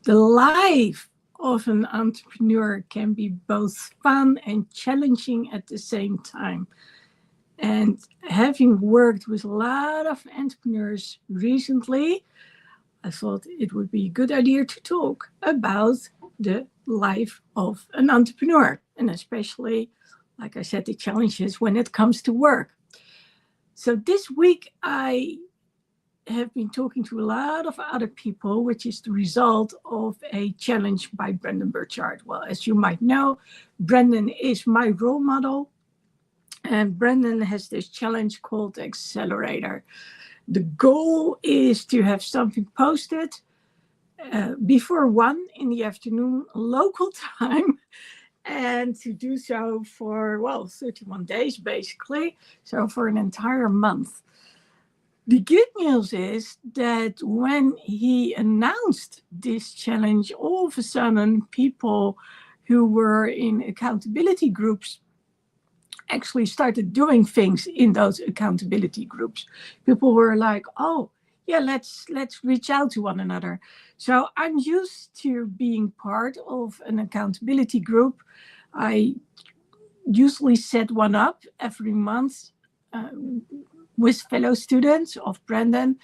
The life of an entrepreneur can be both fun and challenging at the same time. And having worked with a lot of entrepreneurs recently, I thought it would be a good idea to talk about the life of an entrepreneur, and especially, like I said, the challenges when it comes to work. So this week, I have been talking to a lot of other people, which is the result of a challenge by Brendan Burchard. Well, as you might know, Brendan is my role model, and Brendan has this challenge called Accelerator. The goal is to have something posted before 1 in the afternoon local time, and to do so for, well, 31 days basically, so for an entire month. The good news is that when he announced this challenge, all of a sudden people who were in accountability groups actually started doing things in those accountability groups. People were like, oh, yeah, let's reach out to one another. So I'm used to being part of an accountability group. I usually set one up every month with fellow students of Brendan.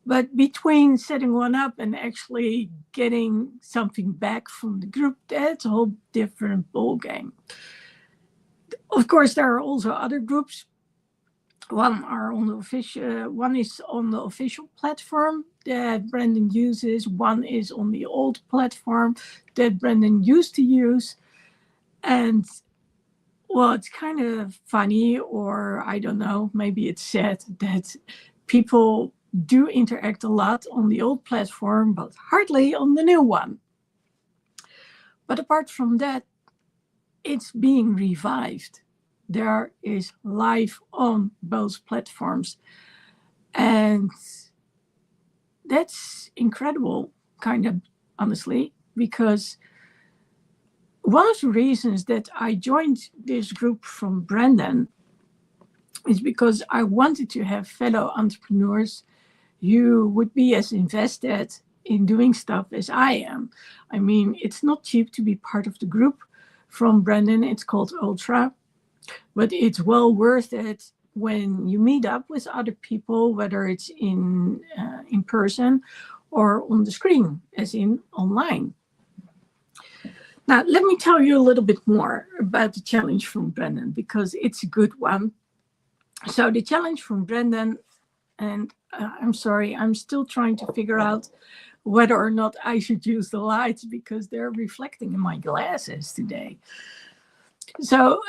But between setting one up and actually getting something back from the group, that's a whole different ballgame. Of course, there are also other groups. One is on the official platform that Brendan uses. One is on the old platform that Brendan used to use. And well, it's kind of funny, or I don't know, maybe it's sad that people do interact a lot on the old platform, but hardly on the new one. But apart from that, it's being revived. There is live on both platforms. And that's incredible, kind of, honestly, because one of the reasons that I joined this group from Brendan is because I wanted to have fellow entrepreneurs who would be as invested in doing stuff as I am. I mean, it's not cheap to be part of the group from Brendan. It's called Ultra, but it's well worth it when you meet up with other people, whether it's in person or on the screen, as in online. Now, let me tell you a little bit more about the challenge from Brendan, because it's a good one. So the challenge from Brendan, and I'm sorry, I'm still trying to figure out whether or not I should use the lights because they're reflecting in my glasses today. So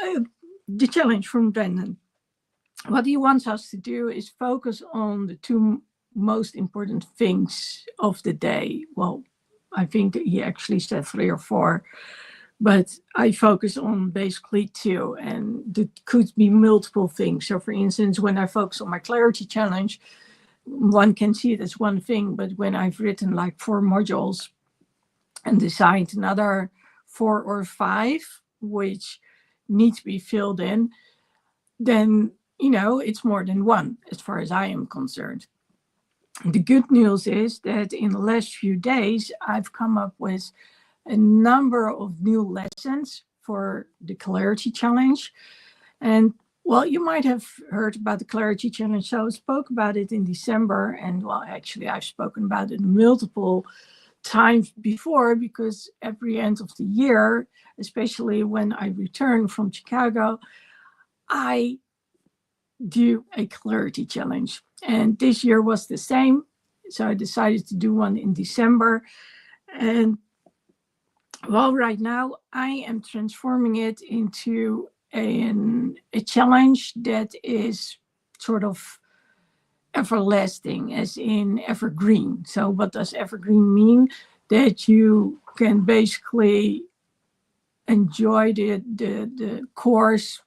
the challenge from Brendan, what he wants us to do is focus on the two most important things of the day. Well, I think that he actually said 3 or 4, but I focus on basically 2, and it could be multiple things. So for instance, when I focus on my clarity challenge, one can see it as one thing, but when I've written like 4 modules and designed another 4 or 5, which need to be filled in, then, it's more than one as far as I am concerned. The good news is that in the last few days, I've come up with a number of new lessons for the Clarity Challenge. And well, you might have heard about the Clarity Challenge. So I spoke about it in December. And well, actually, I've spoken about it multiple times before, because every end of the year, especially when I return from Chicago, I do a Clarity Challenge. And this year was the same. So I decided to do one in December. And well, right now I am transforming it into a challenge that is sort of everlasting, as in evergreen. So what does evergreen mean? That you can basically enjoy the course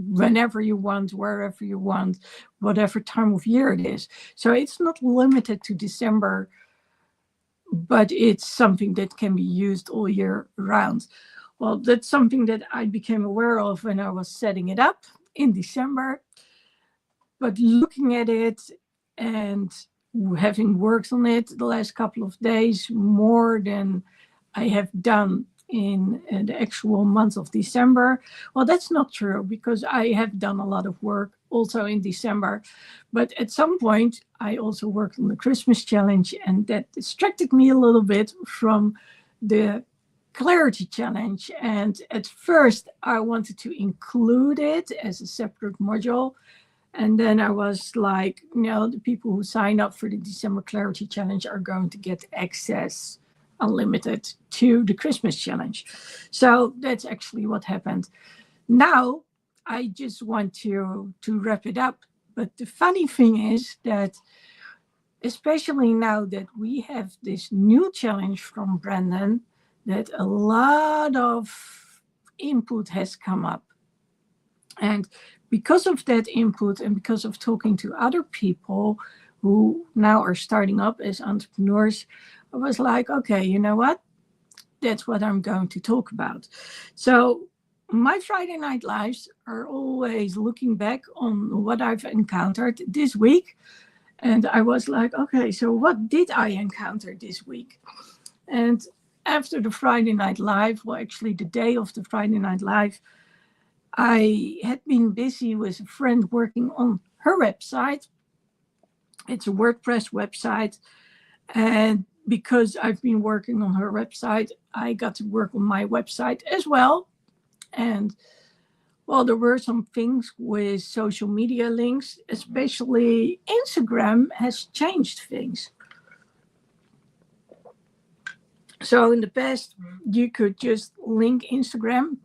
whenever you want, wherever you want, whatever time of year it is. So it's not limited to December, but it's something that can be used all year round. Well, that's something that I became aware of when I was setting it up in December. But looking at it and having worked on it the last couple of days more than I have done in the actual month of December. Well, that's not true because I have done a lot of work also in December. But at some point, I also worked on the Christmas challenge, and that distracted me a little bit from the Clarity Challenge. And at first, I wanted to include it as a separate module. And then I was like, no, the people who sign up for the December Clarity Challenge are going to get access unlimited to the Christmas challenge. So that's actually what happened. Now I just want to wrap it up. But the funny thing is that, especially now that we have this new challenge from Brandon, that a lot of input has come up. And because of that input and because of talking to other people who now are starting up as entrepreneurs, I was like, okay, you know what? That's what I'm going to talk about. So my Friday Night Lives are always looking back on what I've encountered this week. And I was like, okay, so what did I encounter this week? And after the Friday Night Live, well, actually the day of the Friday Night Live, I had been busy with a friend working on her website. It's a WordPress website. And because I've been working on her website, I got to work on my website as well. And well, there were some things with social media links, especially Instagram has changed things. So in the past, you could just link Instagram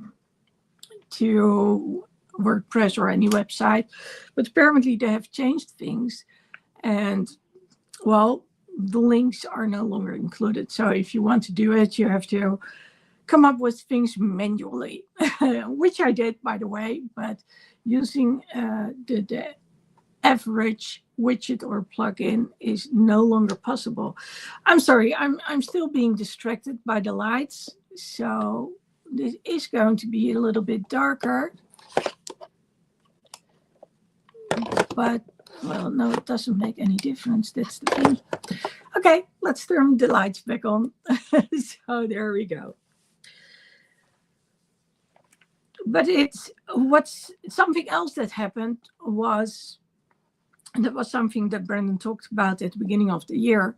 to WordPress or any website, but apparently they have changed things. And well, the links are no longer included. So if you want to do it, you have to come up with things manually, which I did, by the way, but using the average widget or plugin is no longer possible. I'm sorry, I'm still being distracted by the lights. So this is going to be a little bit darker. But, well, no, it doesn't make any difference. That's the thing. Okay, let's turn the lights back on. So there we go. But what's something else that happened was, and that was something that Brandon talked about at the beginning of the year,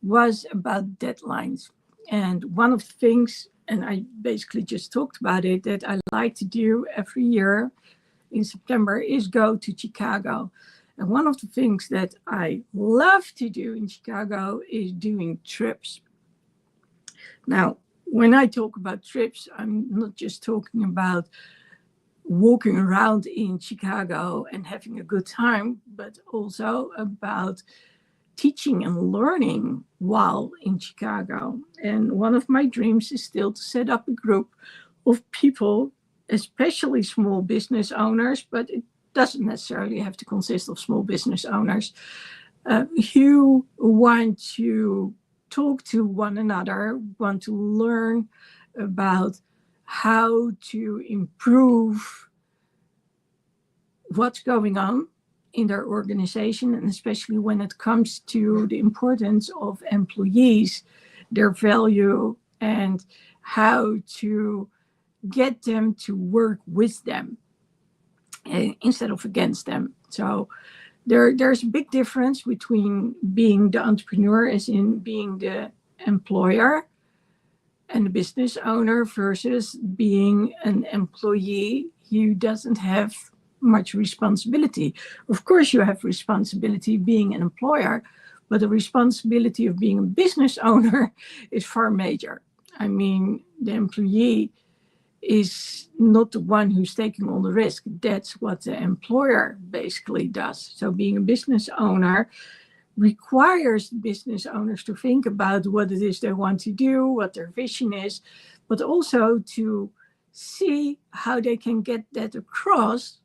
was about deadlines. And one of the things, and I basically just talked about it, that I like to do every year in September is go to Chicago. And one of the things that I love to do in Chicago is doing trips. Now, when I talk about trips, I'm not just talking about walking around in Chicago and having a good time, but also about teaching and learning while in Chicago. And one of my dreams is still to set up a group of people, especially small business owners, but it doesn't necessarily have to consist of small business owners, who want to talk to one another, want to learn about how to improve what's going on in their organization, and especially when it comes to the importance of employees, their value, and how to get them to work with them instead of against them. So there's a big difference between being the entrepreneur, as in being the employer and the business owner, versus being an employee who doesn't have much responsibility. Of course, you have responsibility being an employer, but the responsibility of being a business owner is far major. I mean, the employee is not the one who's taking all the risk. That's what the employer basically does. So being a business owner requires business owners to think about what it is they want to do, what their vision is, but also to see how they can get that across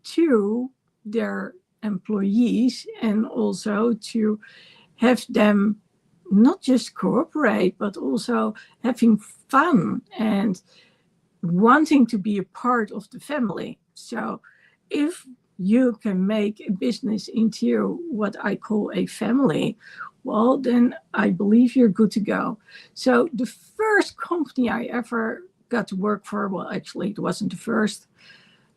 to their employees, and also to have them not just cooperate, but also having fun and wanting to be a part of the family. So if you can make a business into what I call a family, well, then I believe you're good to go. So the first company I ever got to work for, well, actually, it wasn't the first.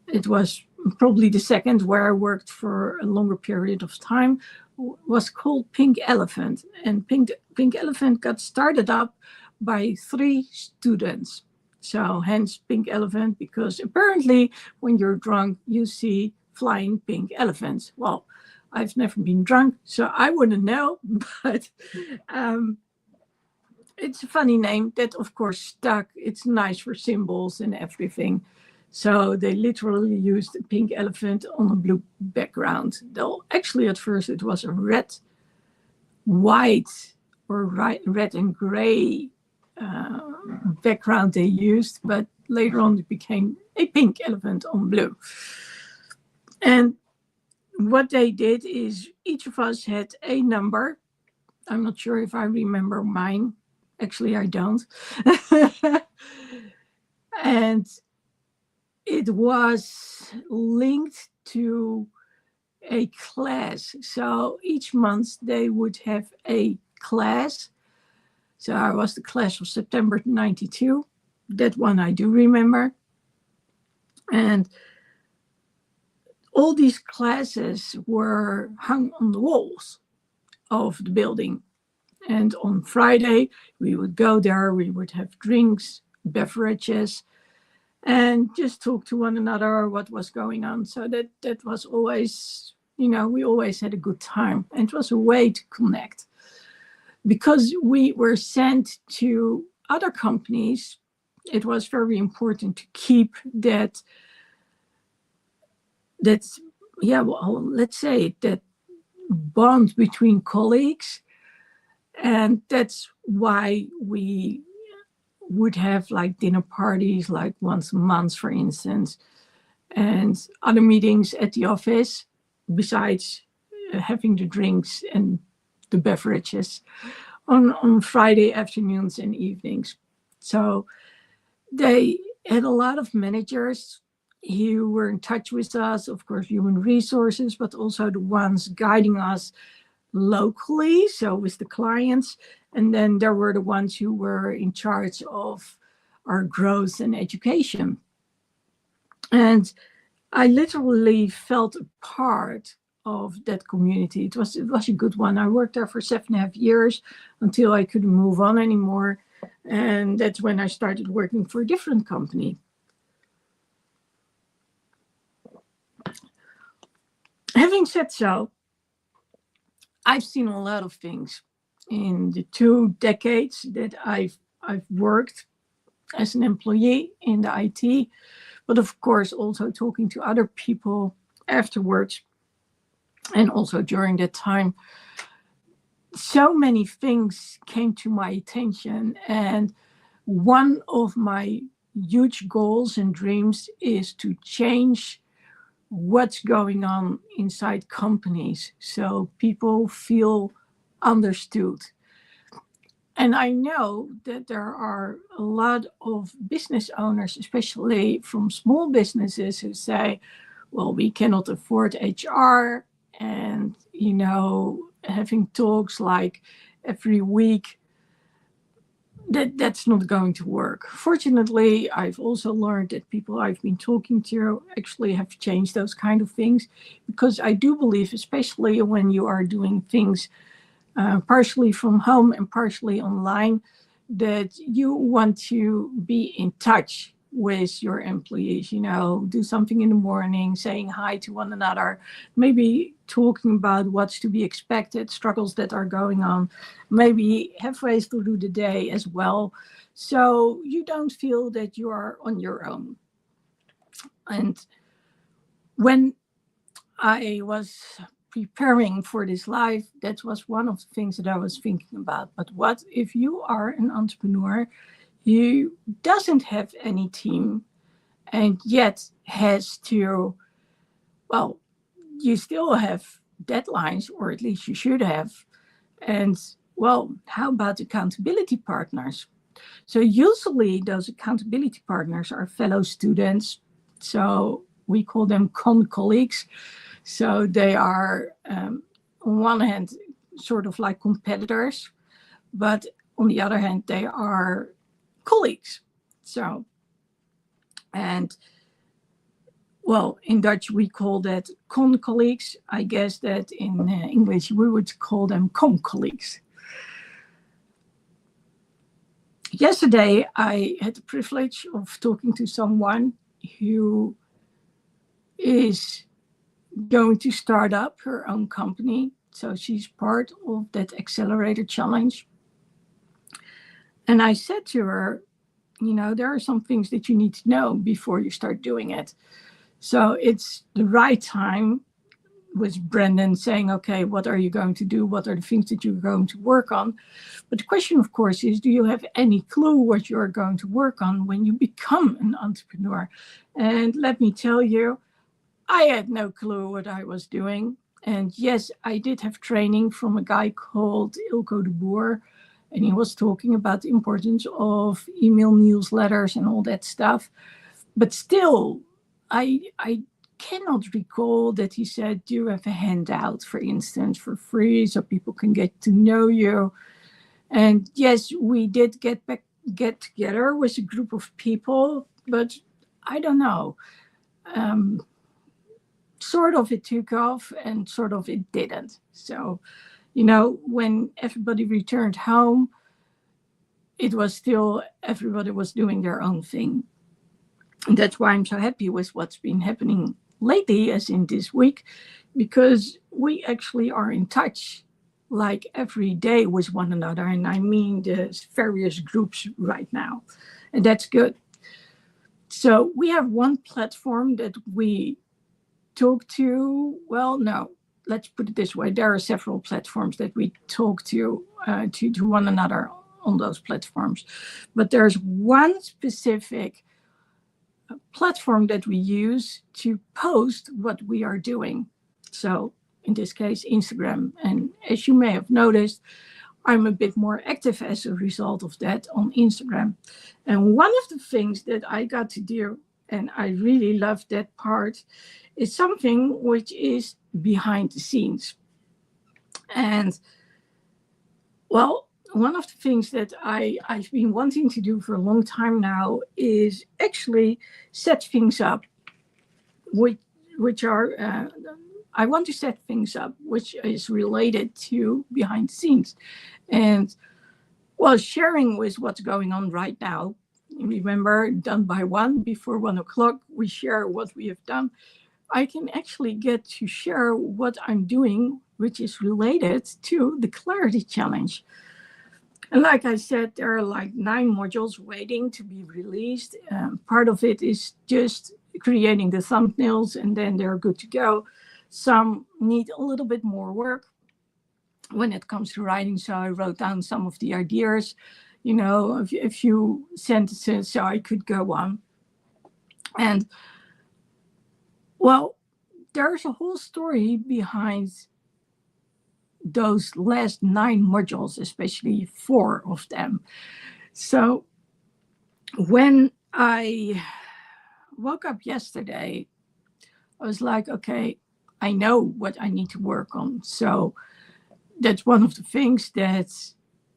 It was probably the second where I worked for a longer period of time, was called Pink Elephant. And Pink Elephant got started up by 3 students. So hence Pink Elephant, because apparently when you're drunk, you see flying pink elephants. Well, I've never been drunk, so I wouldn't know, but it's a funny name that, of course, stuck. It's nice for symbols and everything. So they literally used a pink elephant on a blue background. Though actually at first it was a red, white, or red and gray background they used, but later on it became a pink elephant on blue. And what they did is each of us had a number. I'm not sure if I remember mine. Actually, I don't. And it was linked to a class. So each month they would have a class. So I was the class of September 92. That one I do remember. And all these classes were hung on the walls of the building. And on Friday, we would go there, we would have drinks, beverages, and just talk to one another what was going on. So that was always, we always had a good time. And it was a way to connect. Because we were sent to other companies, it was very important to keep that let's say that bond between colleagues. And that's why we would have like dinner parties, like once a month, for instance, and other meetings at the office, besides having the drinks and the beverages on Friday afternoons and evenings. So they had a lot of managers who were in touch with us, of course, human resources, but also the ones guiding us locally, so with the clients. And then there were the ones who were in charge of our growth and education. And I literally felt a part of that community. It was a good one. I worked there for 7.5 years until I couldn't move on anymore. And that's when I started working for a different company. Having said so, I've seen a lot of things in the 2 decades that I've worked as an employee in the IT, but of course also talking to other people afterwards and also during that time. So many things came to my attention, and one of my huge goals and dreams is to change what's going on inside companies so people feel understood. And I know that there are a lot of business owners, especially from small businesses, who say, well, we cannot afford HR, and having talks like every week, that's not going to work. Fortunately, I've also learned that people I've been talking to actually have changed those kind of things, because I do believe, especially when you are doing things partially from home and partially online, that you want to be in touch with your employees, do something in the morning, saying hi to one another, maybe talking about what's to be expected, struggles that are going on, maybe halfway through the day as well. So you don't feel that you are on your own. And when I was preparing for this live, that was one of the things that I was thinking about. But what if you are an entrepreneur who doesn't have any team and yet has to, well, you still have deadlines, or at least you should have. And well, how about accountability partners? So usually those accountability partners are fellow students. So we call them colleagues. So they are, on one hand, sort of like competitors, but on the other hand, they are colleagues. So, and well, in Dutch, we call that colleagues. I guess that in English, we would call them colleagues. Yesterday, I had the privilege of talking to someone who is going to start up her own company. So she's part of that Accelerator Challenge. And I said to her, you know, there are some things that you need to know before you start doing it. So it's the right time with Brendan saying, okay, what are you going to do? What are the things that you're going to work on? But the question, of course, is, do you have any clue what you're going to work on when you become an entrepreneur? And let me tell you, I had no clue what I was doing. And yes, I did have training from a guy called Ilko de Boer, and he was talking about the importance of email newsletters and all that stuff. But still, I cannot recall that he said, do you have a handout, for instance, for free so people can get to know you? And yes, we did get together with a group of people, but I don't know. Sort of it took off and sort of it didn't. So, you know, when everybody returned home, it was still, everybody was doing their own thing. And that's why I'm so happy with what's been happening lately, as in this week, because we actually are in touch like every day with one another. And I mean the various groups right now. And that's good. So we have one platform that we talk to. Well, no, let's put it this way. There are several platforms that we talk to one another on those platforms. But there's one specific platform that we use to post what we are doing. So in this case, Instagram. And as you may have noticed, I'm a bit more active as a result of that on Instagram. And one of the things that I got to do, and I really love that part, is something which is behind the scenes. And well, one of the things that I've been wanting to do for a long time now is actually set things up, which are, I want to set things up, which is related to behind the scenes. And well, sharing with what's going on right now. Remember, done by 1, before 1 o'clock, we share what we have done. I can actually get to share what I'm doing, which is related to the Clarity Challenge. And like I said, there are like 9 modules waiting to be released. Part of it is just creating the thumbnails, and then they're good to go. Some need a little bit more work when it comes to writing. So I wrote down some of the ideas, you know, a few sentences so I could go on. And well, there's a whole story behind those last 9 modules, especially 4 of them. So when I woke up yesterday, I was like, okay, I know what I need to work on. So that's one of the things that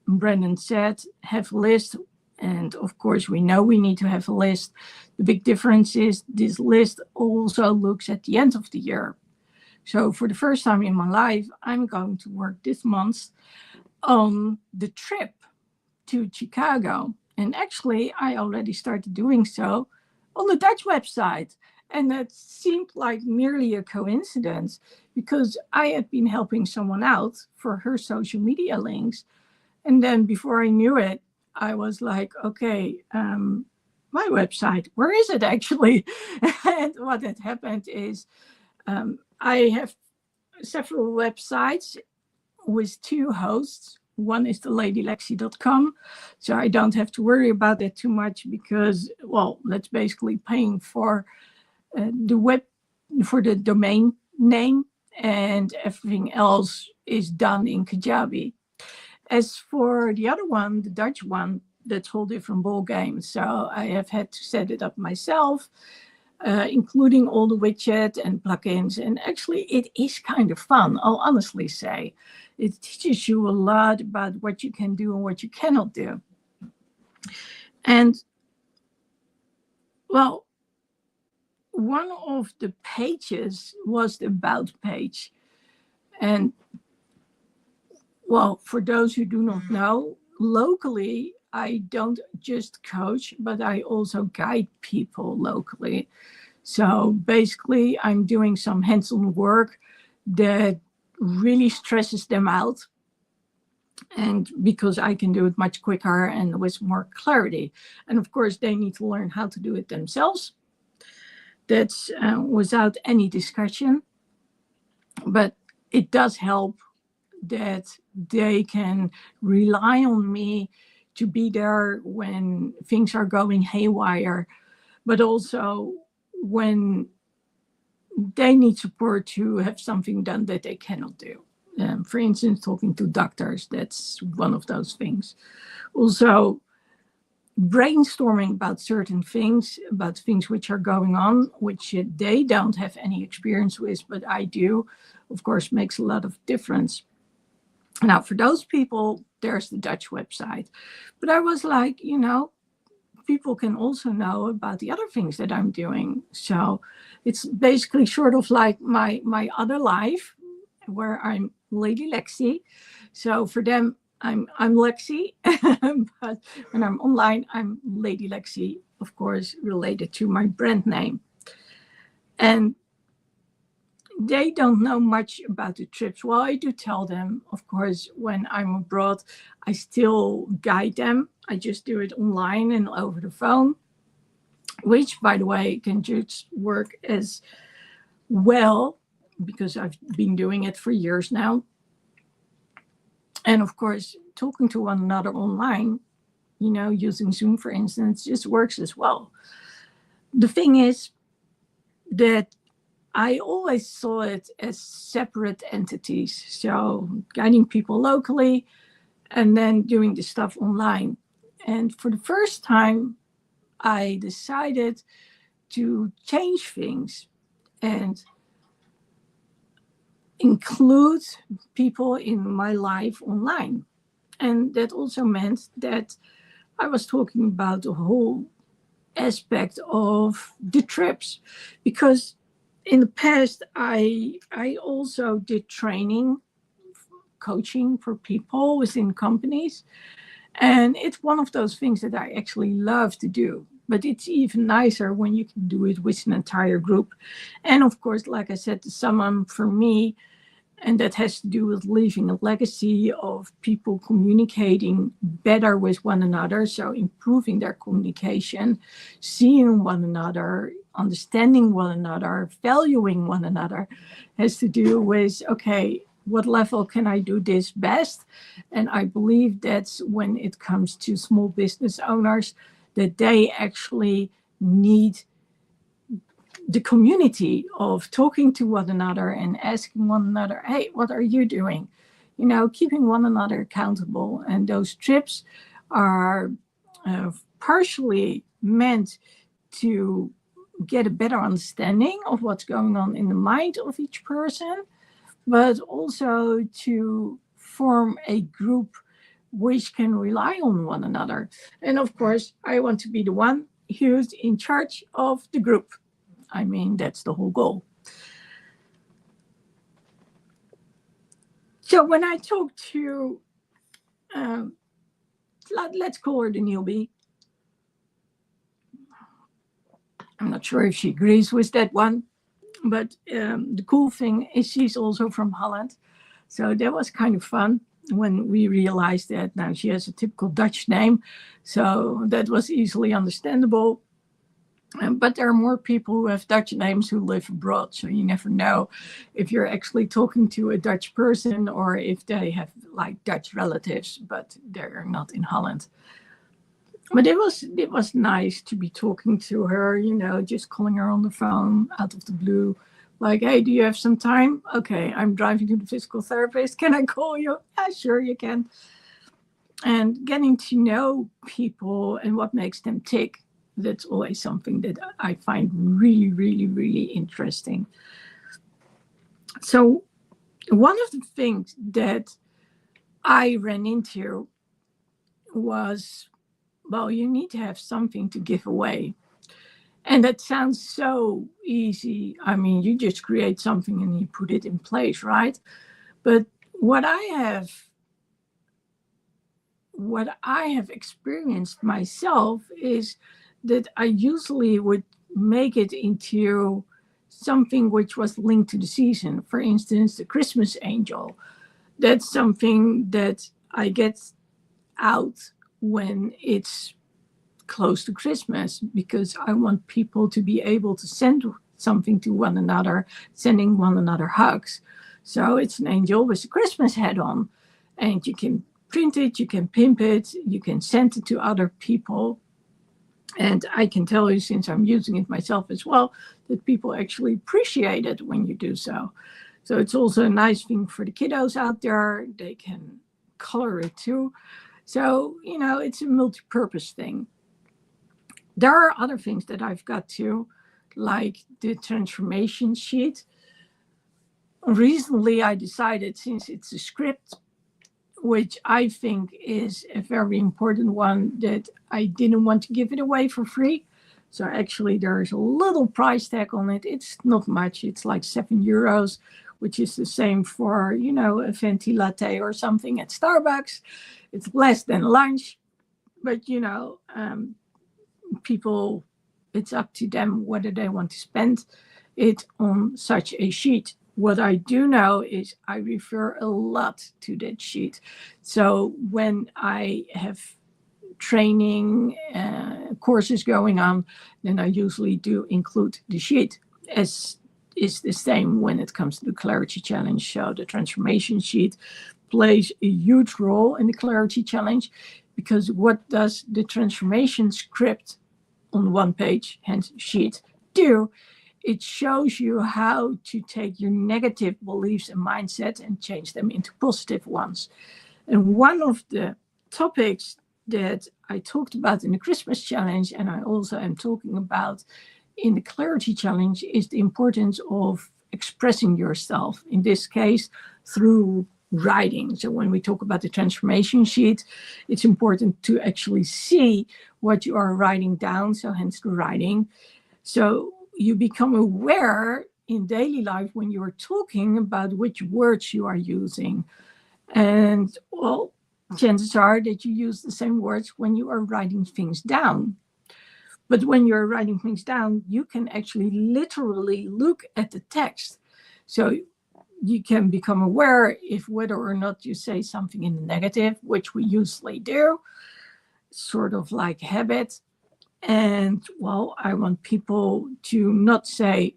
Brendan said, have a list. And of course, we know we need to have a list. The big difference is this list also looks at the end of the year. So for the first time in my life, I'm going to work this month on the trip to Chicago. And actually, I already started doing so on the Dutch website. And that seemed like merely a coincidence because I had been helping someone out for her social media links. And then before I knew it, I was like, okay, my website, where is it actually? And what had happened is I have several websites with 2 hosts. One is the ladylexi.com. So I don't have to worry about that too much because, well, that's basically paying for the domain name, and everything else is done in Kajabi. As for the other one, the Dutch one, that's a whole different ball game. So I have had to set it up myself. including all the widget and plugins. And actually, it is kind of fun, I'll honestly say. It teaches you a lot about what you can do and what you cannot do. And, well, one of the pages was the About page. And, well, for those who do not know, locally, I don't just coach, but I also guide people locally. So basically, I'm doing some hands-on work that really stresses them out. And because I can do it much quicker and with more clarity. And of course, they need to learn how to do it themselves. That's without any discussion. But it does help that they can rely on me to be there when things are going haywire, but also when they need support to have something done that they cannot do. For instance, talking to doctors, that's one of those things. Also, brainstorming about certain things, about things which are going on, which they don't have any experience with, but I do, of course, makes a lot of difference. Now, for those people, there's the Dutch website. But I was like, people can also know about the other things that I'm doing. So it's basically sort of like my other life, where I'm Lady Lexi. So for them, I'm Lexi, but when I'm online, I'm Lady Lexi, of course, related to my brand name. And they don't know much about the trips. Well, I do tell them, of course, when I'm abroad, I still guide them. I just do it online and over the phone, which, by the way, can just work as well because I've been doing it for years now. And of course, talking to one another online, using Zoom, for instance, just works as well. The thing is that I always saw it as separate entities. So guiding people locally and then doing the stuff online. And for the first time, I decided to change things and include people in my life online. And that also meant that I was talking about the whole aspect of the trips, because in the past, I also did training, coaching for people within companies. And it's one of those things that I actually love to do. But it's even nicer when you can do it with an entire group. And of course, like I said, the summum for me, and that has to do with leaving a legacy of people communicating better with one another. So improving their communication, seeing one another, understanding one another, valuing one another, has to do with, okay, what level can I do this best? And I believe that's when it comes to small business owners, that they actually need the community of talking to one another and asking one another, hey, what are you doing? Keeping one another accountable. And those trips are partially meant to get a better understanding of what's going on in the mind of each person, but also to form a group which can rely on one another. And of course, I want to be the one who's in charge of the group. I mean, that's the whole goal. So when I talk to, let's call her the newbie. I'm not sure if she agrees with that one, but the cool thing is she's also from Holland. So that was kind of fun when we realized that now she has a typical Dutch name. So that was easily understandable. But there are more people who have Dutch names who live abroad. So you never know if you're actually talking to a Dutch person or if they have like Dutch relatives, but they're not in Holland. But it was nice to be talking to her, just calling her on the phone out of the blue. Like, hey, do you have some time? Okay, I'm driving to the physical therapist. Can I call you? Yeah, sure, you can. And getting to know people and what makes them tick. that's always something that I find really, really, really interesting. So one of the things that I ran into was, well, you need to have something to give away. And that sounds so easy. I mean, you just create something and you put it in place, right? But what I have experienced myself is that I usually would make it into something which was linked to the season. For instance, the Christmas angel. That's something that I get out when it's close to Christmas, because I want people to be able to send something to one another, sending one another hugs. So it's an angel with a Christmas hat on, and you can print it, you can pimp it, you can send it to other people. And I can tell you, since I'm using it myself as well, that people actually appreciate it when you do so. So it's also a nice thing for the kiddos out there. They can color it too. So, it's a multi-purpose thing. There are other things that I've got too, like the transformation sheet. Recently, I decided, since it's a script, which I think is a very important one, that I didn't want to give it away for free. So actually, there's a little price tag on it. It's not much. It's like €7, which is the same for, a venti latte or something at Starbucks. It's less than lunch, but, people, it's up to them whether they want to spend it on such a sheet. What I do know is I refer a lot to that sheet. So when I have training courses going on, then I usually do include the sheet, as is the same when it comes to the Clarity Challenge. So the transformation sheet plays a huge role in the Clarity Challenge, because what does the transformation script on one page, hence sheet, do? It shows you how to take your negative beliefs and mindset and change them into positive ones. And one of the topics that I talked about in the Christmas Challenge, and I also am talking about in the Clarity Challenge, is the importance of expressing yourself, in this case, through writing. So when we talk about the transformation sheet, it's important to actually see what you are writing down, so hence the writing. So you become aware in daily life when you are talking about which words you are using. And, well, chances are that you use the same words when you are writing things down. But when you're writing things down, you can actually literally look at the text. So you can become aware if whether or not you say something in the negative, which we usually do, sort of like habit. And, well, I want people to not say,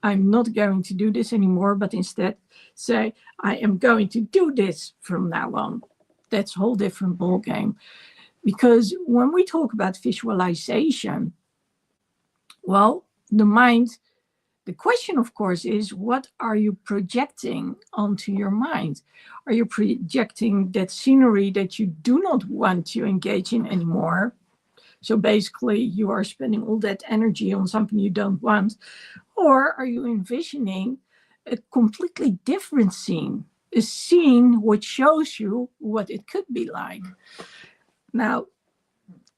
I'm not going to do this anymore, but instead say, I am going to do this from now on. That's a whole different ballgame. Because when we talk about visualization, well, the mind, the question, of course, is what are you projecting onto your mind? Are you projecting that scenery that you do not want to engage in anymore? So basically, you are spending all that energy on something you don't want. Or are you envisioning a completely different scene, a scene which shows you what it could be like? Now,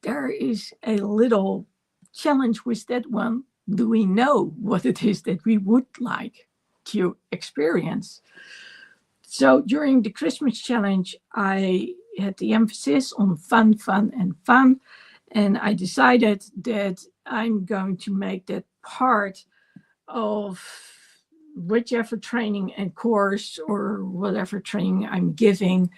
there is a little challenge with that one. Do we know what it is that we would like to experience? So during the Christmas challenge, I had the emphasis on fun, fun, and fun. And I decided that I'm going to make that part of whichever training and course or whatever training I'm giving,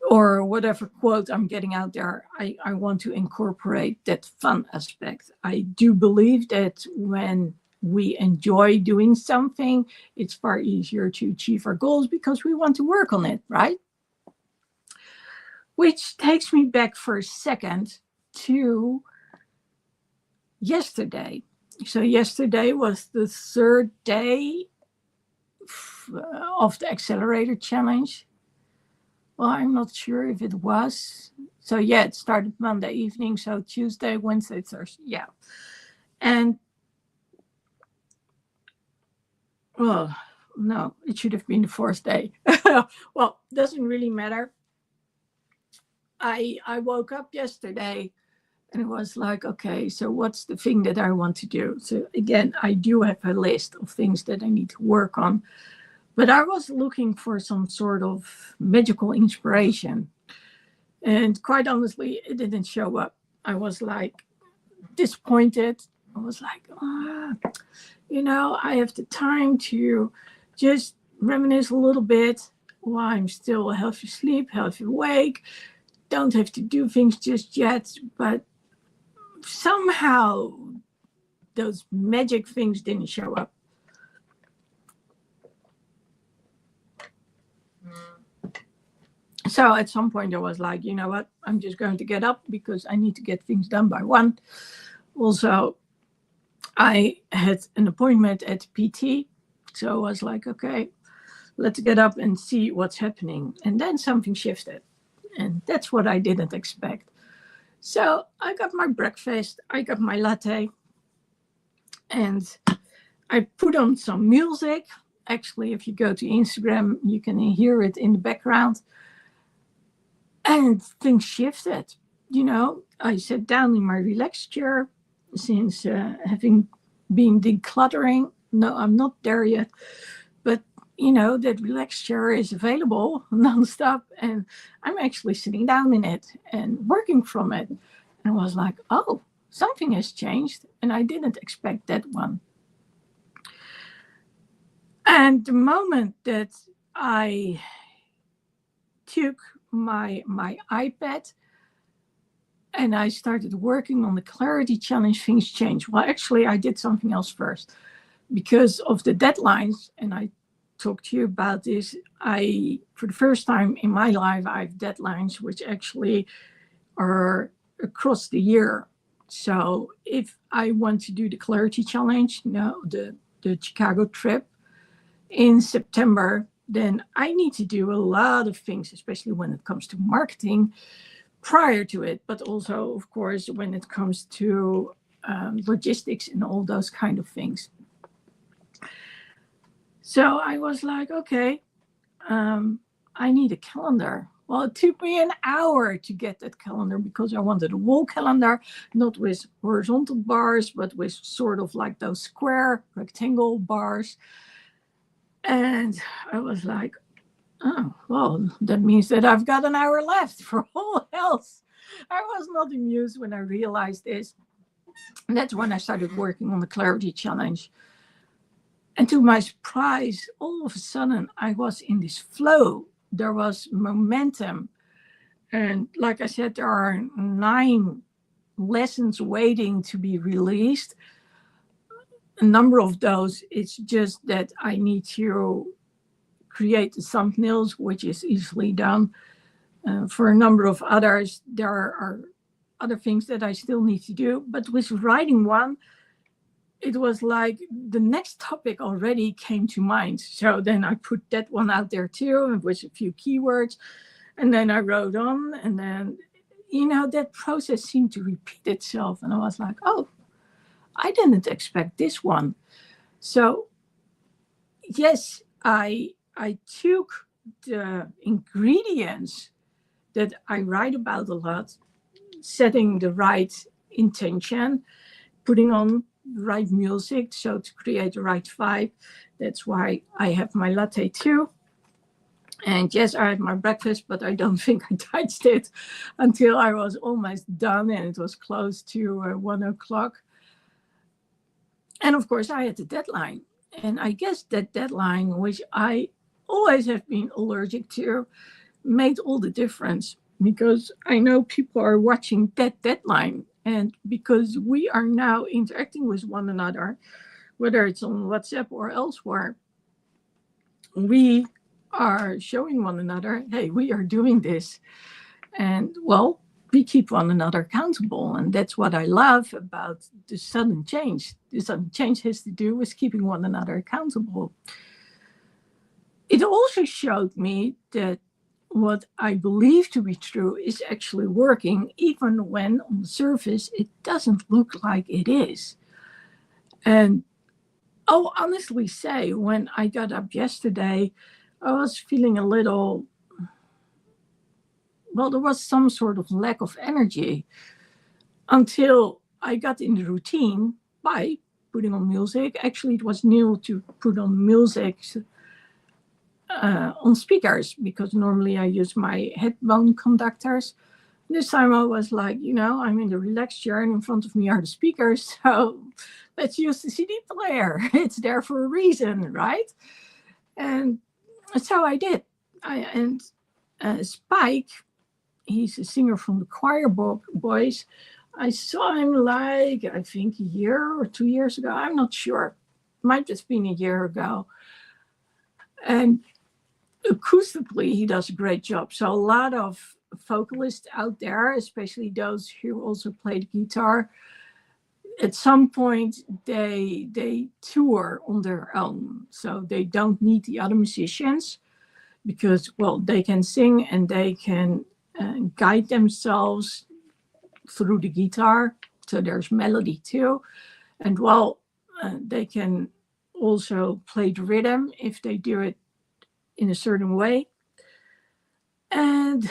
or whatever quote I'm getting out there. I want to incorporate that fun aspect. I do believe that when we enjoy doing something, it's far easier to achieve our goals because we want to work on it, right? Which takes me back for a second to yesterday. So yesterday was the third day of the Accelerator Challenge. Well, I'm not sure if it was. So yeah, it started Monday evening. So Tuesday, Wednesday, Thursday. Yeah. And well, no, it should have been the fourth day. Well, doesn't really matter. I woke up yesterday and it was like, okay, so what's the thing that I want to do? So again, I do have a list of things that I need to work on, but I was looking for some sort of magical inspiration. And quite honestly, it didn't show up. I was like disappointed. I was like, I have the time to just reminisce a little bit while I'm still healthy sleep, healthy awake. Don't have to do things just yet, but somehow those magic things didn't show up. So at some point I was like, you know what, I'm just going to get up because I need to get things done by 1. Also, I had an appointment at PT. So I was like, okay, let's get up and see what's happening. And then something shifted. And that's what I didn't expect. So I got my breakfast, I got my latte, and I put on some music. Actually, if you go to Instagram, you can hear it in the background. And things shifted. I sat down in my relaxed chair since having been decluttering. No, I'm not there yet. But, that relaxed chair is available nonstop. And I'm actually sitting down in it and working from it. And I was like, oh, something has changed. And I didn't expect that one. And the moment that I took my iPad and I started working on the Clarity Challenge, things changed. Well, actually, I did something else first because of the deadlines. And I talked to you about this. For the first time in my life, I have deadlines which actually are across the year. So if I want to do the Clarity Challenge, the Chicago trip in September, then I need to do a lot of things, especially when it comes to marketing prior to it, but also, of course, when it comes to logistics and all those kind of things. So I was like, okay, I need a calendar. Well, it took me an hour to get that calendar because I wanted a wall calendar, not with horizontal bars, but with sort of like those square rectangle bars. And I was like, oh, well, that means that I've got an hour left for all else. I was not amused when I realized this. And that's when I started working on the Clarity Challenge. And to my surprise, all of a sudden, I was in this flow. There was momentum. And like I said, there are 9 lessons waiting to be released. A number of those, it's just that I need to create the thumbnails, which is easily done. For a number of others, there are other things that I still need to do. But with writing one, it was like the next topic already came to mind. So then I put that one out there too, with a few keywords. And then I wrote on. And then, that process seemed to repeat itself. And I was like, oh, I didn't expect this one. So, yes, I took the ingredients that I write about a lot, setting the right intention, putting on the right music, so to create the right vibe. That's why I have my latte too. And yes, I had my breakfast, but I don't think I touched it until I was almost done and it was close to 1 o'clock. And of course, I had the deadline. And I guess that deadline, which I always have been allergic to, made all the difference because I know people are watching that deadline. And because we are now interacting with one another, whether it's on WhatsApp or elsewhere, we are showing one another, hey, we are doing this. And well, we keep one another accountable. And that's what I love about the sudden change. The sudden change has to do with keeping one another accountable. It also showed me that what I believe to be true is actually working, even when on the surface it doesn't look like it is. And I'll honestly say, when I got up yesterday, I was feeling a little, well, there was some sort of lack of energy until I got in the routine by putting on music. Actually, it was new to put on music on speakers, because normally I use my headphone conductors. This time I was like, I'm in the relaxed chair and in front of me are the speakers. So let's use the CD player. It's there for a reason, right? And so I did. And Spike, he's a singer from the Choir Boys. I saw him like, I think a year or 2 years ago. I'm not sure. Might have been a year ago. And acoustically, he does a great job. So a lot of vocalists out there, especially those who also played guitar, at some point they tour on their own. So they don't need the other musicians because, well, they can sing and they can guide themselves through the guitar. So there's melody too. And well, they can also play the rhythm if they do it in a certain way. And,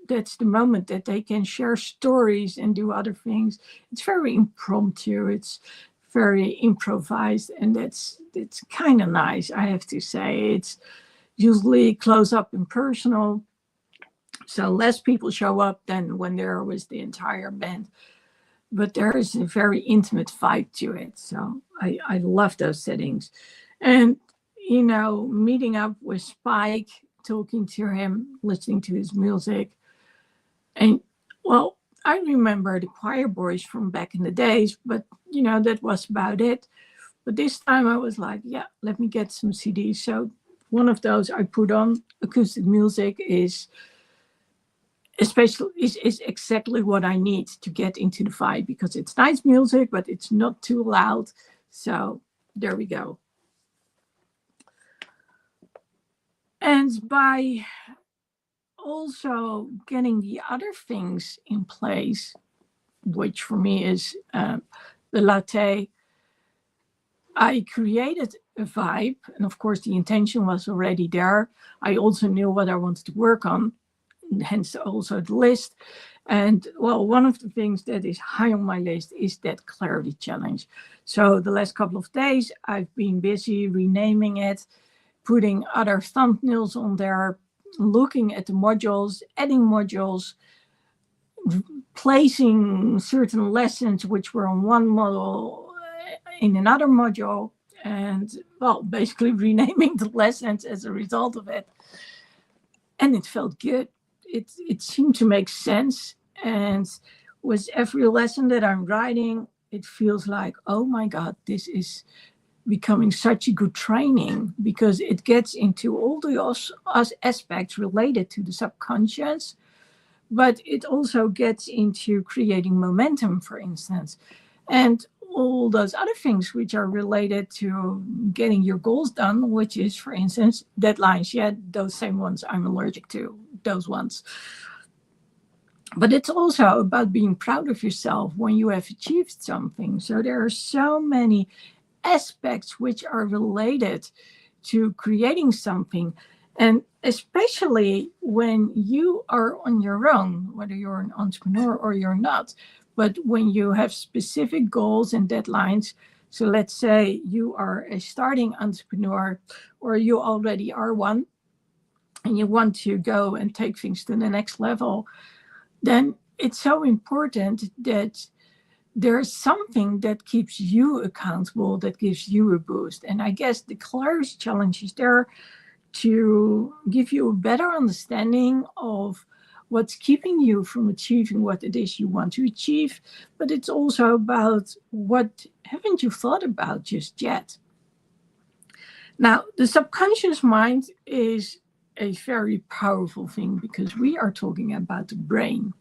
that's the moment that they can share stories and do other things. It's very impromptu. It's very improvised. And it's kind of nice, I have to say. It's usually close up and personal. So less people show up than when there was the entire band. But there is a very intimate vibe to it. So I love those settings. And, meeting up with Spike, talking to him, listening to his music. And, well, I remember the Choir Boys from back in the days, but, that was about it. But this time I was like, yeah, let me get some CDs. So one of those I put on. Acoustic music is exactly what I need to get into the vibe, because it's nice music, but it's not too loud. So there we go. And by also getting the other things in place, which for me is the latte, I created a vibe. And of course, the intention was already there. I also knew what I wanted to work on, hence also the list. And well, one of the things that is high on my list is that clarity challenge. So the last couple of days, I've been busy renaming it, putting other thumbnails on there, looking at the modules, adding modules, placing certain lessons which were on one model in another module, and well, basically renaming the lessons as a result of it. And it felt good. It seemed to make sense. And with every lesson that I'm writing, it feels like, oh my God, this is becoming such a good training, because it gets into all the aspects related to the subconscious, but it also gets into creating momentum, for instance, and all those other things which are related to getting your goals done, which is, for instance, deadlines. Yeah, those same ones I'm allergic to, those ones. But it's also about being proud of yourself when you have achieved something. So there are so many aspects which are related to creating something. And especially when you are on your own, whether you're an entrepreneur or you're not, but when you have specific goals and deadlines. So let's say you are a starting entrepreneur, or you already are one, and you want to go and take things to the next level, then it's so important that there's something that keeps you accountable, that gives you a boost. And I guess the Clarity Challenge is there to give you a better understanding of what's keeping you from achieving what it is you want to achieve. But it's also about what haven't you thought about just yet. Now, the subconscious mind is a very powerful thing, because we are talking about the brain.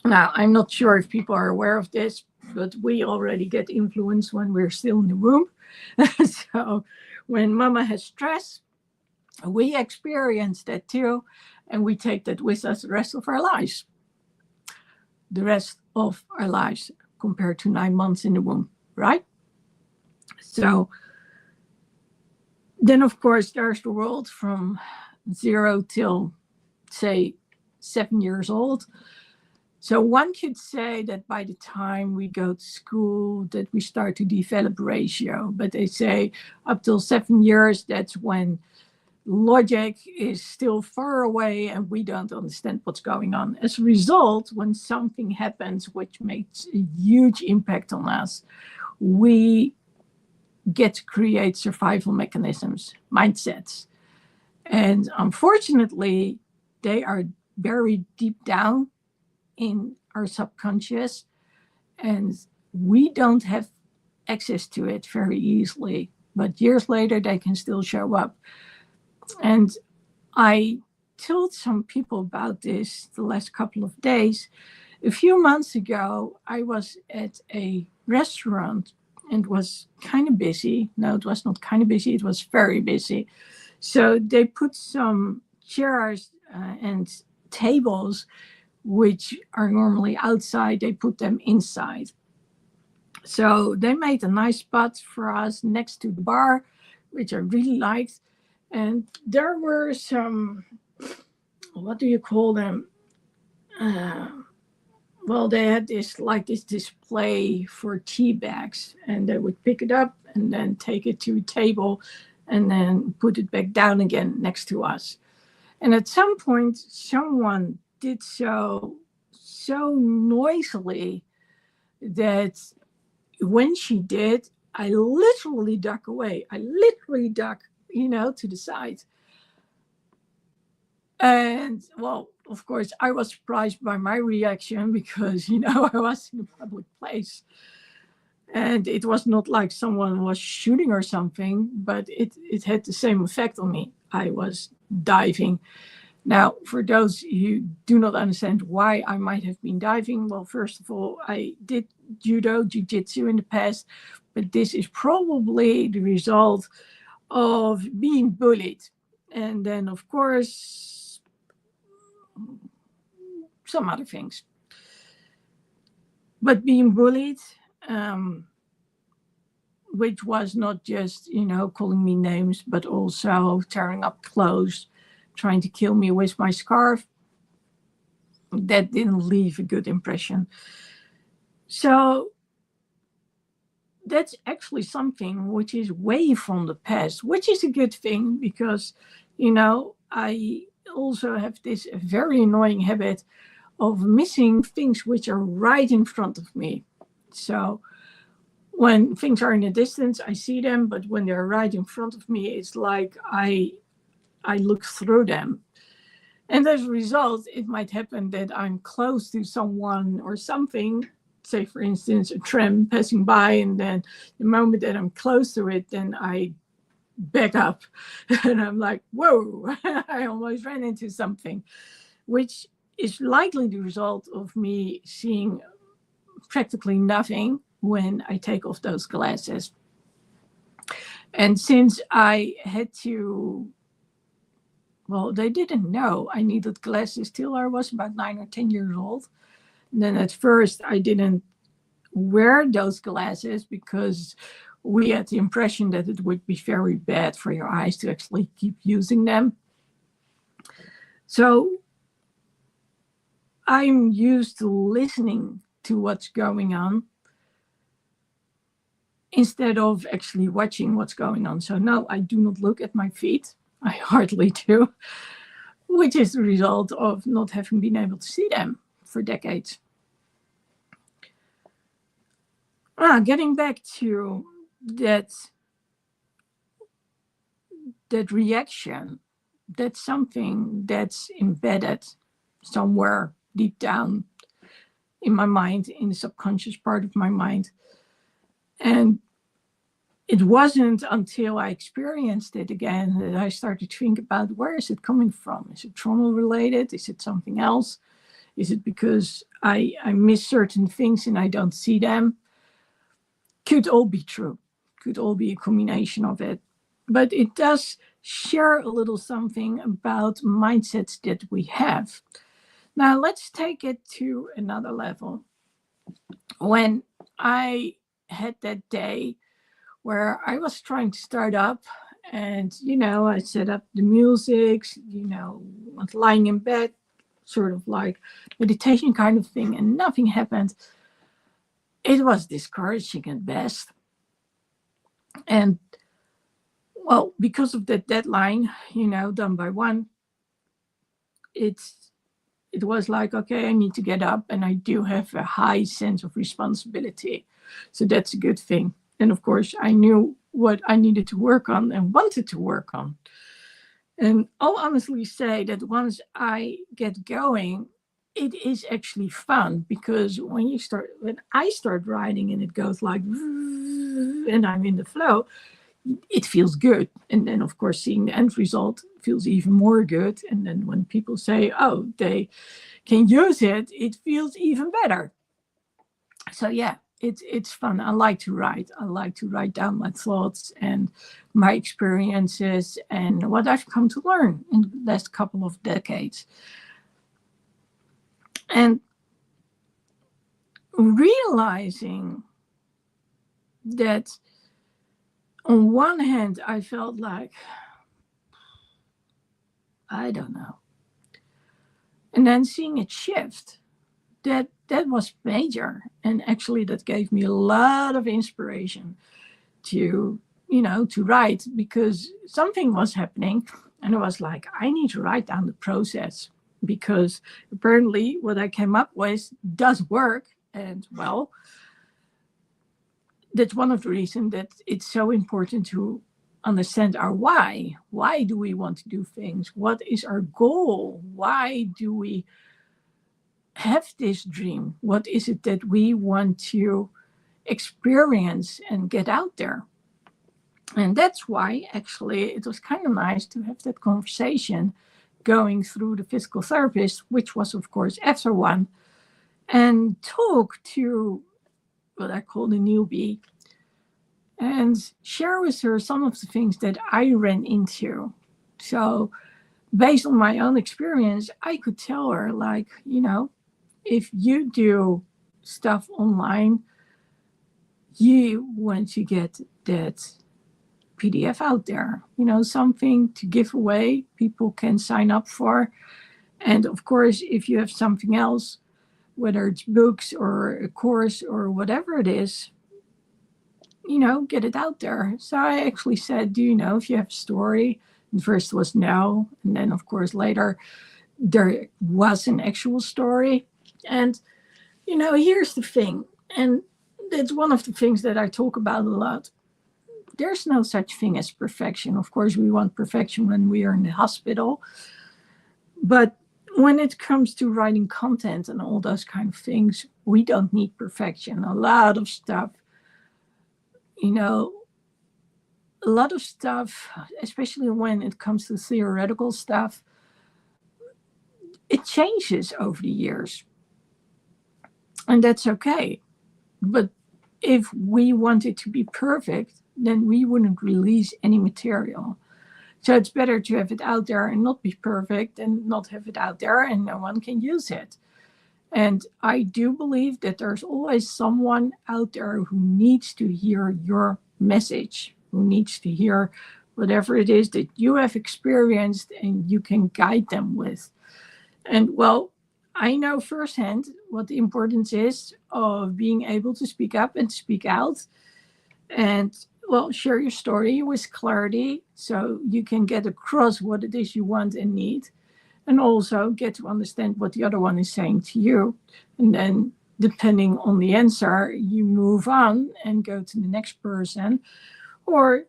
Now, I'm not sure if people are aware of this, but we already get influenced when we're still in the womb. So when mama has stress, we experience that too, and we take that with us the rest of our lives. The rest of our lives compared to 9 months in the womb, right? So then, of course, there's the world from 0 till, say, 7 years old. So one could say that by the time we go to school, that we start to develop ratio. But they say up till 7 years, that's when logic is still far away and we don't understand what's going on. As a result, when something happens which makes a huge impact on us, we get to create survival mechanisms, mindsets. And unfortunately, they are buried deep down in our subconscious, and we don't have access to it very easily. But years later, they can still show up. And I told some people about this the last couple of days. A few months ago, I was at a restaurant and was kind of busy. No, it was not kind of busy, it was very busy. So they put some chairs and tables, which are normally outside, they put them inside. So they made a nice spot for us next to the bar, which I really liked. And there were some, what do you call them? Well, they had this display for tea bags, and they would pick it up and then take it to a table and then put it back down again next to us. And at some point, someone did so noisily that when she did, I literally duck away. I literally duck, to the side. And well, of course, I was surprised by my reaction because, I was in a public place. And it was not like someone was shooting or something, but it had the same effect on me. I was diving. Now, for those who do not understand why I might have been diving, well, first of all, I did judo, jiu-jitsu in the past, but this is probably the result of being bullied. And then, of course, some other things. But being bullied, which was not just, calling me names, but also tearing up clothes, trying to kill me with my scarf, that didn't leave a good impression. So that's actually something which is way from the past, which is a good thing because, I also have this very annoying habit of missing things which are right in front of me. So when things are in a distance, I see them, but when they're right in front of me, it's like I look through them. And as a result, it might happen that I'm close to someone or something, say, for instance, a tram passing by, and then the moment that I'm close to it, then I back up. And I'm like, whoa, I almost ran into something, which is likely the result of me seeing practically nothing when I take off those glasses. And since I had to, well, they didn't know I needed glasses till I was about 9 or 10 years old. And then at first I didn't wear those glasses because we had the impression that it would be very bad for your eyes to actually keep using them. So I'm used to listening to what's going on instead of actually watching what's going on. So no, I do not look at my feet. I hardly do, which is the result of not having been able to see them for decades. Getting back to that reaction, that's something that's embedded somewhere deep down in my mind, in the subconscious part of my mind. And it wasn't until I experienced it again that I started to think about, where is it coming from? Is it trauma related? Is it something else? Is it because I miss certain things and I don't see them? Could all be true. Could all be a combination of it. but it does share a little something about mindsets that we have. Now, let's take it to another level. When I had that day where I was trying to start up, and, I set up the music, was lying in bed, sort of like meditation kind of thing, and nothing happened. It was discouraging at best. And well, because of that deadline, done by one, it was like, okay, I need to get up, and I do have a high sense of responsibility. So that's a good thing. And of course, I knew what I needed to work on and wanted to work on. And I'll honestly say that once I get going, it is actually fun, because when I start writing and it goes like, and I'm in the flow, it feels good. And then, of course, seeing the end result feels even more good. And then when people say, oh, they can use it, it feels even better. So yeah, it's fun. I like to write. I like to write down my thoughts and my experiences and what I've come to learn in the last couple of decades. And realizing that on one hand, I felt like, I don't know. And then seeing it shift, that was major. And actually that gave me a lot of inspiration to, to write, because something was happening. And I was like, I need to write down the process, because apparently what I came up with does work. And well, that's one of the reasons that it's so important to understand our why. Why do we want to do things? What is our goal? Why do we have this dream? What is it that we want to experience and get out there? And that's why actually it was kind of nice to have that conversation going through the physical therapist, which was of course after one, and talk to what I call the newbie and share with her some of the things that I ran into. So based on my own experience, I could tell her, like, if you do stuff online, you want to get that PDF out there, something to give away, people can sign up for. And of course, if you have something else, whether it's books or a course or whatever it is, get it out there. So I actually said, do you know if you have a story? And first was no. And then, of course, later there was an actual story. And, here's the thing. And that's one of the things that I talk about a lot. There's no such thing as perfection. Of course, we want perfection when we are in the hospital. But when it comes to writing content and all those kind of things, we don't need perfection. A lot of stuff, especially when it comes to theoretical stuff, it changes over the years. And that's okay. But if we want it to be perfect, then we wouldn't release any material. So it's better to have it out there and not be perfect, and not have it out there and no one can use it. And I do believe that there's always someone out there who needs to hear your message, who needs to hear whatever it is that you have experienced and you can guide them with. And well, I know firsthand what the importance is of being able to speak up and speak out, and well, share your story with clarity so you can get across what it is you want and need, and also get to understand what the other one is saying to you. And then, depending on the answer, you move on and go to the next person, or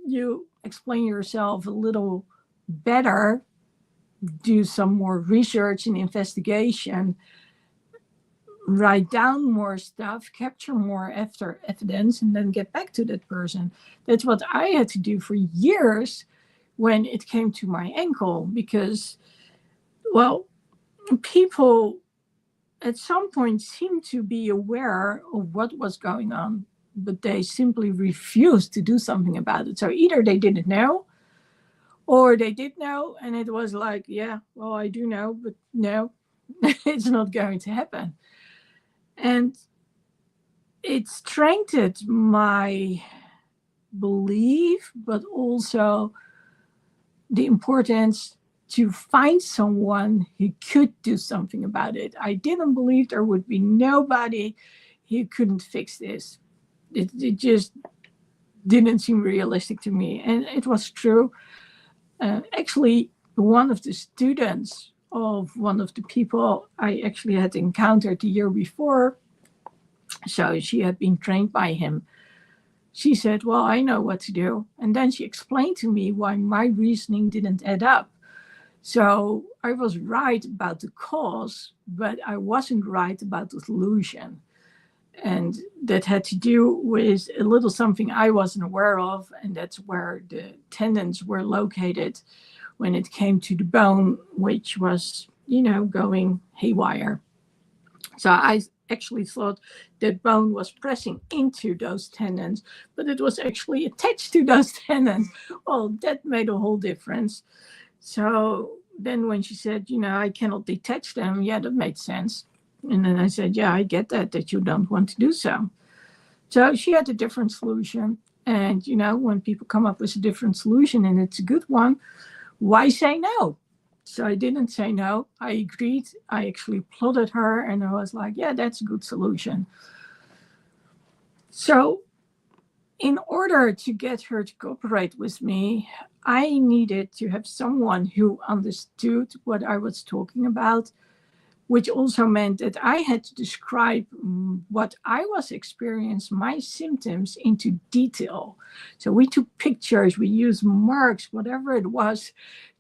you explain yourself a little better, do some more research and investigation, write down more stuff, capture more after evidence, and then get back to that person. That's what I had to do for years when it came to my ankle, because, well, people at some point seemed to be aware of what was going on, but they simply refused to do something about it. So either they didn't know, or they did know, and it was like, yeah, well, I do know, but no, it's not going to happen. And it strengthened my belief, but also the importance to find someone who could do something about it. I didn't believe there would be nobody who couldn't fix this. It just didn't seem realistic to me. And it was true. Actually, one of the students of one of the people I actually had encountered the year before, so she had been trained by him. She said, well, I know what to do. And then she explained to me why my reasoning didn't add up. So I was right about the cause, but I wasn't right about the solution. And that had to do with a little something I wasn't aware of, and that's where the tendons were located when it came to the bone, which was, going haywire. So I actually thought that bone was pressing into those tendons, but it was actually attached to those tendons. Well, that made a whole difference. So then when she said, I cannot detach them, yeah, that made sense. And then I said, yeah, I get that you don't want to do so. So she had a different solution. And, when people come up with a different solution and it's a good one, why say no? So I didn't say no. I agreed. I actually applauded her and I was like, yeah, that's a good solution. So in order to get her to cooperate with me, I needed to have someone who understood what I was talking about, which also meant that I had to describe what I was experiencing, my symptoms, into detail. So we took pictures, we used marks, whatever it was,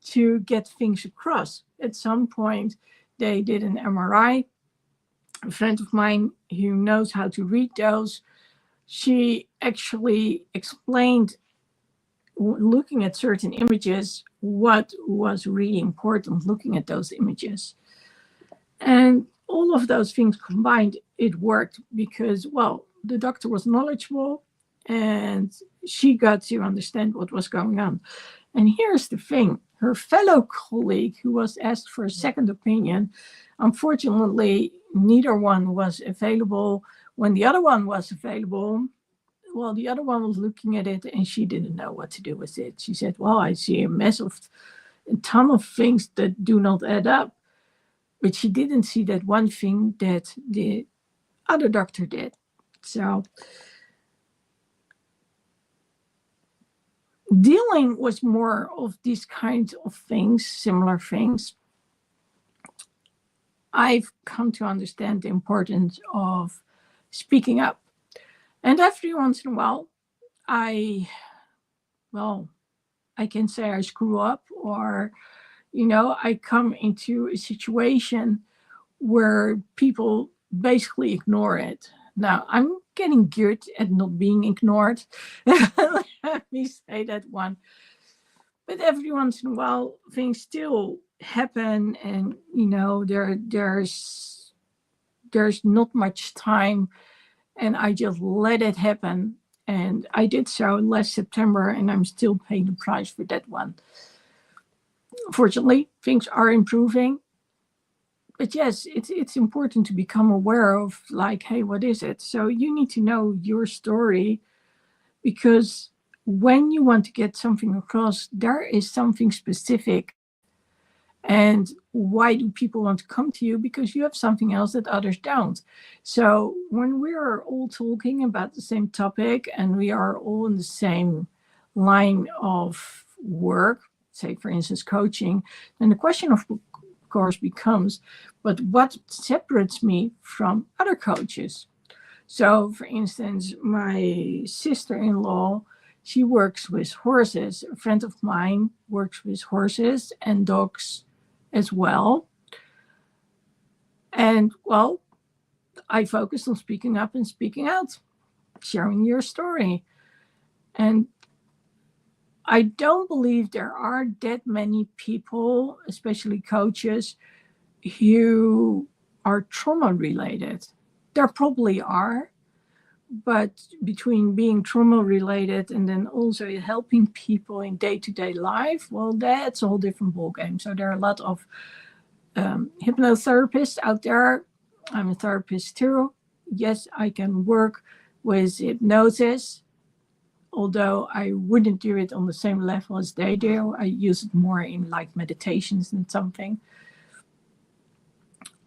to get things across. At some point, they did an MRI. A friend of mine who knows how to read those, she actually explained, looking at certain images, what was really important looking at those images. And all of those things combined, it worked because, well, the doctor was knowledgeable and she got to understand what was going on. And here's the thing. Her fellow colleague who was asked for a second opinion, unfortunately, neither one was available. When the other one was available, well, the other one was looking at it and she didn't know what to do with it. She said, well, I see a ton of things that do not add up. But she didn't see that one thing that the other doctor did. So dealing with more of these kinds of things, similar things, I've come to understand the importance of speaking up. And every once in a while, I can say I screw up, or, I come into a situation where people basically ignore it. Now, I'm getting good at not being ignored. Let me say that one. But every once in a while, things still happen, and there's not much time, and I just let it happen. And I did so last September, and I'm still paying the price for that one. Fortunately, things are improving. But yes, it's important to become aware of, like, hey, what is it? So you need to know your story, because when you want to get something across, there is something specific. And why do people want to come to you? Because you have something else that others don't. So when we are all talking about the same topic and we are all in the same line of work, say, for instance, coaching, then the question of course becomes, but what separates me from other coaches? So, for instance, my sister-in-law, she works with horses. A friend of mine works with horses and dogs as well. And, well, I focused on speaking up and speaking out, sharing your story. And I don't believe there are that many people, especially coaches, who are trauma related. There probably are, but between being trauma related and then also helping people in day-to-day life, well, that's a whole different ballgame. So there are a lot of hypnotherapists out there. I'm a therapist too. Yes, I can work with hypnosis, although I wouldn't do it on the same level as they do. I use it more in like meditations and something.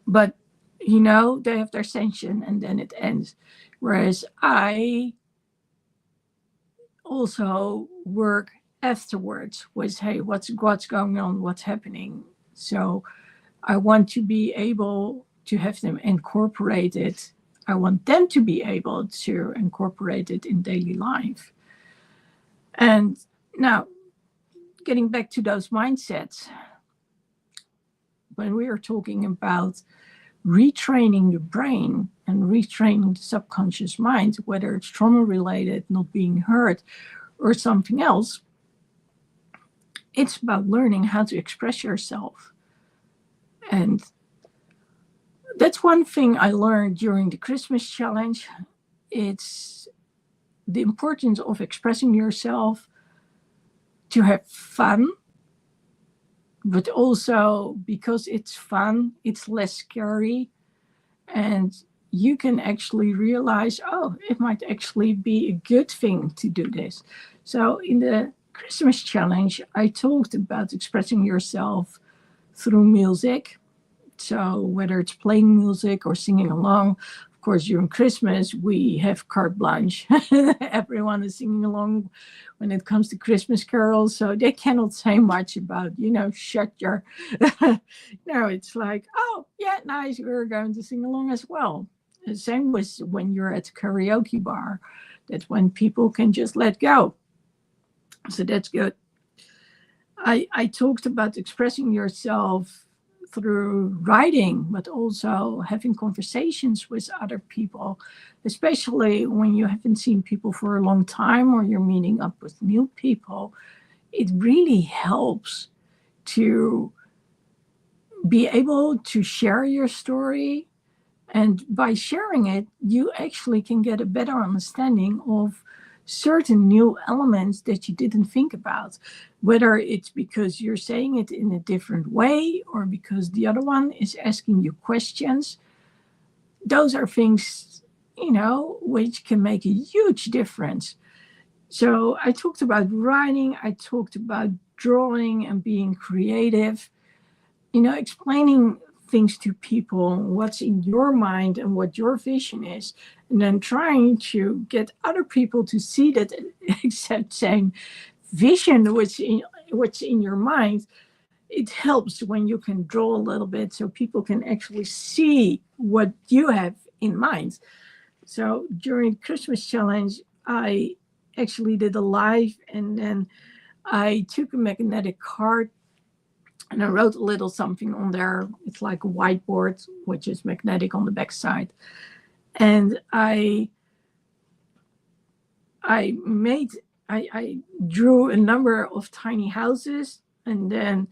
But, they have their session and then it ends. Whereas I also work afterwards with, hey, what's going on, what's happening. So I want to be able to have them incorporated. I want them to be able to incorporate it in daily life. And now, getting back to those mindsets, when we are talking about retraining the brain and retraining the subconscious mind, whether it's trauma related, not being hurt, or something else, it's about learning how to express yourself. And that's one thing I learned during the Christmas challenge. It's the importance of expressing yourself, to have fun, but also because it's fun, it's less scary. And you can actually realize, oh, it might actually be a good thing to do this. So in the Christmas challenge, I talked about expressing yourself through music. So whether it's playing music or singing along, of course, during Christmas, we have carte blanche. Everyone is singing along when it comes to Christmas carols. So they cannot say much about, shut your, no, it's like, oh, yeah, nice. We're going to sing along as well. The same with when you're at a karaoke bar. That's when people can just let go. So that's good. I talked about expressing yourself through writing, but also having conversations with other people, especially when you haven't seen people for a long time or you're meeting up with new people. It really helps to be able to share your story. And by sharing it, you actually can get a better understanding of certain new elements that you didn't think about, whether it's because you're saying it in a different way or because the other one is asking you questions. Those are things, which can make a huge difference. So I talked about writing, I talked about drawing and being creative, explaining things to people, what's in your mind and what your vision is, and then trying to get other people to see that exact same vision, what's in your mind. It helps when you can draw a little bit so people can actually see what you have in mind. So during Christmas challenge, I actually did a live, and then I took a magnetic card and I wrote a little something on there. It's like a whiteboard, which is magnetic on the back side. And I drew a number of tiny houses, and then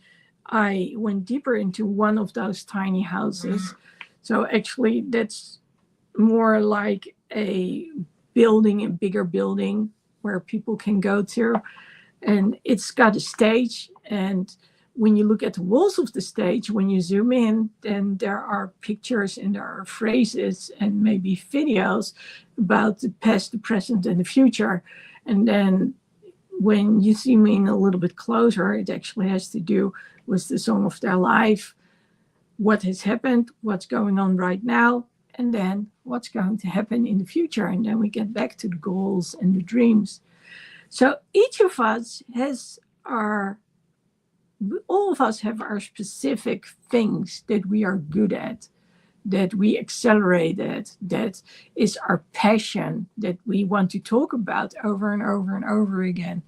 I went deeper into one of those tiny houses. So actually that's more like a building, a bigger building where people can go to. And it's got a stage, and when you look at the walls of the stage, when you zoom in, then there are pictures and there are phrases and maybe videos about the past, the present, and the future. And then when you zoom in a little bit closer, it actually has to do with the song of their life, what has happened, what's going on right now, and then what's going to happen in the future. And then we get back to the goals and the dreams. So each of us all of us have our specific things that we are good at, that we accelerate at, that is our passion, that we want to talk about over and over and over again.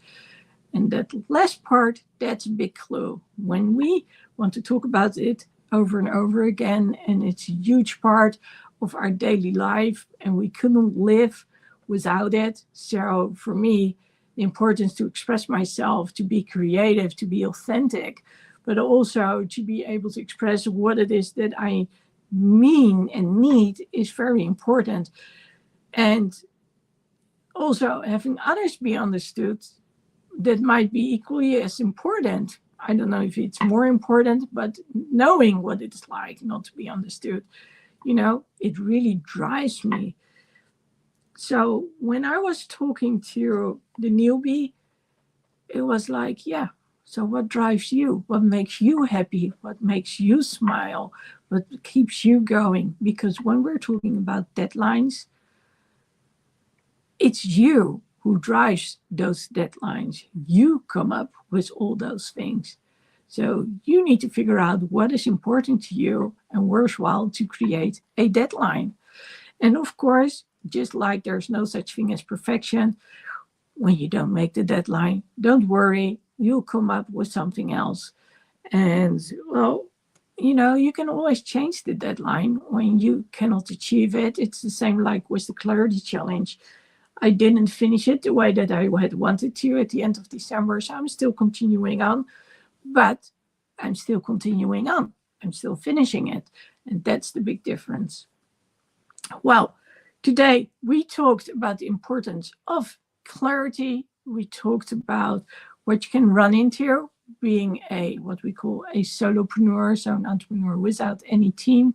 And that last part, that's a big clue. When we want to talk about it over and over again, and it's a huge part of our daily life, and we couldn't live without it. So for me, the importance to express myself, to be creative, to be authentic, but also to be able to express what it is that I mean and need is very important. And also having others be understood, that might be equally as important. I don't know if it's more important, but knowing what it's like not to be understood, it really drives me. So when I was talking to the newbie, it was like, yeah, so what drives you? What makes you happy? What makes you smile? What keeps you going? Because when we're talking about deadlines, it's you who drives those deadlines. You come up with all those things. So you need to figure out what is important to you and worthwhile to create a deadline. And of course, just like there's no such thing as perfection, when you don't make the deadline, don't worry, you'll come up with something else. And well, you can always change the deadline when you cannot achieve it. It's the same like with the Clarity Challenge. I didn't finish it the way that I had wanted to at the end of December, so I'm still continuing on, but I'm still continuing on. I'm still finishing it, and that's the big difference. Well, today we talked about the importance of clarity. We talked about what you can run into being what we call a solopreneur, so an entrepreneur without any team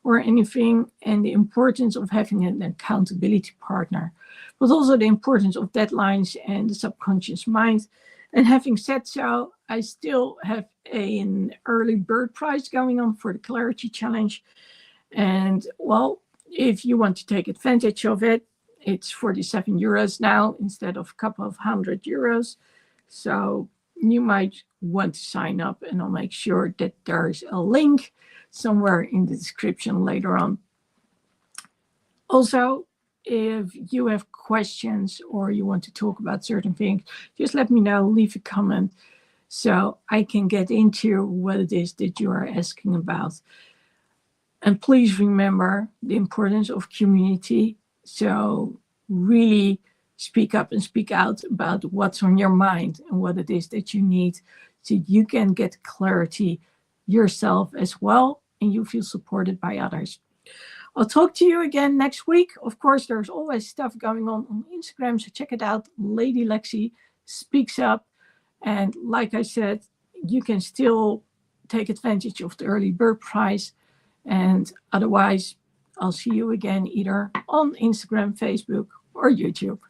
or anything, and the importance of having an accountability partner, but also the importance of deadlines and the subconscious mind. And having said so, I still have an early bird prize going on for the Clarity Challenge. And well, if you want to take advantage of it, it's 47 euros now instead of a couple of €100. So you might want to sign up, and I'll make sure that there's a link somewhere in the description later on. Also, if you have questions or you want to talk about certain things, just let me know, leave a comment so I can get into what it is that you are asking about. And please remember the importance of community. So really speak up and speak out about what's on your mind and what it is that you need, so you can get clarity yourself as well and you feel supported by others. I'll talk to you again next week. Of course, there's always stuff going on Instagram, so check it out. Lady Lexi Speaks Up. And like I said, you can still take advantage of the early bird prize. And otherwise, I'll see you again either on Instagram, Facebook, or YouTube.